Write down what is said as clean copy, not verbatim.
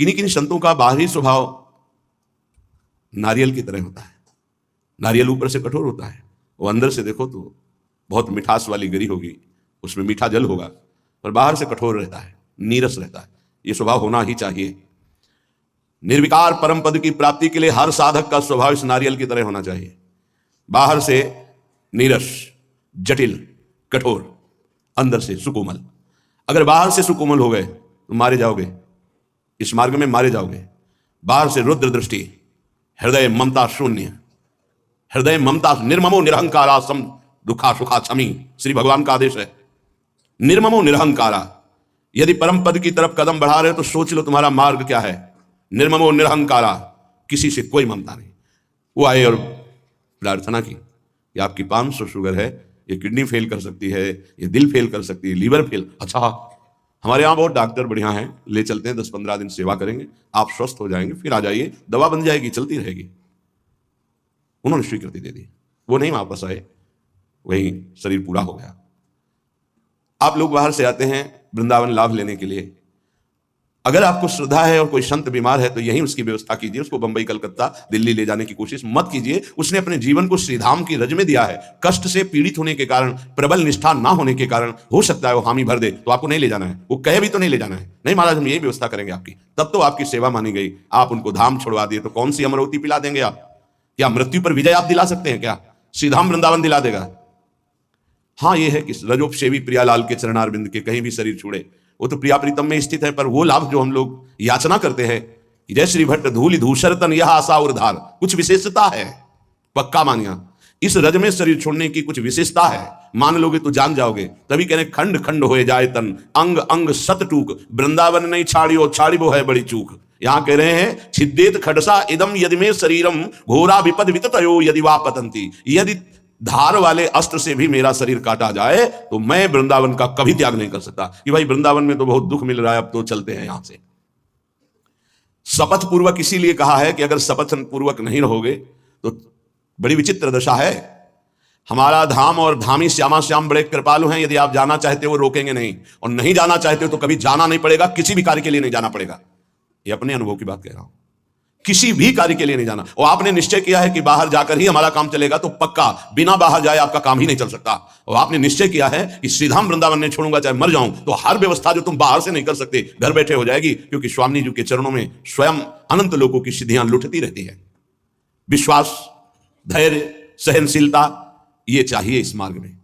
किन्हीं किन्हीं संतों का बाहरी स्वभाव नारियल की तरह होता है। नारियल ऊपर से कठोर होता है, वो अंदर से देखो तो बहुत मिठास वाली गरी होगी, उसमें मीठा जल होगा, पर बाहर से कठोर रहता है, नीरस रहता है। ये स्वभाव होना ही चाहिए। निर्विकार परम पद की प्राप्ति के लिए हर साधक का स्वभाव इस नारियल की तरह होना चाहिए। बाहर से नीरस, जटिल, कठोर, अंदर से सुकोमल। अगर बाहर से सुकोमल हो गए तो मारे जाओगे, इस मार्ग में मारे जाओगे। बाहर से रुद्र दृष्टि, हृदय ममता शून्य, हृदय ममता, निर्ममो निरहंकारा सम दुखा सुखा क्षमी, श्री भगवान का आदेश है। निर्ममो निरहंकारा। यदि परम पद की तरफ कदम बढ़ा रहे हो तो सोच लो तुम्हारा मार्ग क्या है। निर्ममो निरहंकारा, किसी से कोई ममता नहीं। वो आए और प्रार्थना की कि आपकी 500 शुगर है, ये किडनी फेल कर सकती है, ये दिल फेल कर सकती है, लीवर फेल। अच्छा, हमारे यहाँ बहुत डॉक्टर बढ़िया हैं, ले चलते हैं, 10-15 दिन सेवा करेंगे, आप स्वस्थ हो जाएंगे, फिर आ जाइए, दवा बन जाएगी, चलती रहेगी। उन्होंने स्वीकृति दे दी, वो नहीं वापस आए, वही शरीर पूरा हो गया। आप लोग बाहर से आते हैं वृंदावन लाभ लेने के लिए। अगर आपको श्रद्धा है और कोई संत बीमार है तो यहीं उसकी व्यवस्था कीजिए, उसको बंबई, कलकत्ता, दिल्ली ले जाने की कोशिश मत कीजिए। उसने अपने जीवन को श्रीधाम की रज में दिया है। कष्ट से पीड़ित होने के कारण, प्रबल निष्ठा ना होने के कारण हो सकता है वो हामी भर दे, तो आपको नहीं ले जाना है। वो कहे भी तो नहीं ले जाना है, नहीं महाराज हम यही व्यवस्था करेंगे आपकी, तब तो आपकी सेवा मानी गई। आप उनको धाम छोड़वा दिए तो कौन सी अमरवती पिला देंगे आप? क्या मृत्यु पर विजय आप दिला सकते हैं? क्या श्रीधाम वृंदावन दिला देगा? हाँ, ये है कि रजोपसेवी प्रियालाल के चरणारविंद के कहीं भी शरीर छूड़े, वो तो प्रिया प्रीतम में स्थित है। पर वो लाभ जो हम लोग याचना करते हैं कि जय श्री भट्ट धूलि धूसर तन यह आशा उर्धार, कुछ विशेषता है, पक्का मानिया। इस रज में शरीर छोड़ने की कुछ विशेषता है, मान लोगे तो जान जाओगे। तभी कह रहे खंड खंड होए जाए तन, अंग अंग सत टूक, वृंदावन नहीं छाड़ियो छाड़िबो है बड़ी चूक। यहां कह रहे हैं छिद्देत खडसा इदम यदि में शरीरम घोरा विपद विततयो यदि वा पतंती। यदि धार वाले अस्त्र से भी मेरा शरीर काटा जाए तो मैं वृंदावन का कभी त्याग नहीं कर सकता कि भाई वृंदावन में तो बहुत दुख मिल रहा है, अब तो चलते हैं यहां से। शपथ पूर्वक इसीलिए कहा है कि अगर शपथ पूर्वक नहीं रहोगे तो बड़ी विचित्र दशा है। हमारा धाम और धामी श्यामा श्याम बड़े कृपालु हैं। यदि आप जाना चाहते हो वो रोकेंगे नहीं, और नहीं जाना चाहते हो तो कभी जाना नहीं पड़ेगा, किसी भी कार्य के लिए नहीं जाना पड़ेगा। ये अपने अनुभव की बात कह रहा हूं, किसी भी कार्य के लिए नहीं जाना। और आपने निश्चय किया है कि बाहर जाकर ही हमारा काम चलेगा, तो पक्का बिना बाहर जाए आपका काम ही नहीं चल सकता। और आपने निश्चय किया है कि श्रीधाम वृंदावन नहीं छोड़ूंगा चाहे मर जाऊं, तो हर व्यवस्था जो तुम बाहर से नहीं कर सकते घर बैठे हो जाएगी, क्योंकि स्वामी जी के चरणों में स्वयं अनंत लोगों की सिद्धियां लुटती रहती है। विश्वास, धैर्य, सहनशीलता, ये चाहिए इस मार्ग में।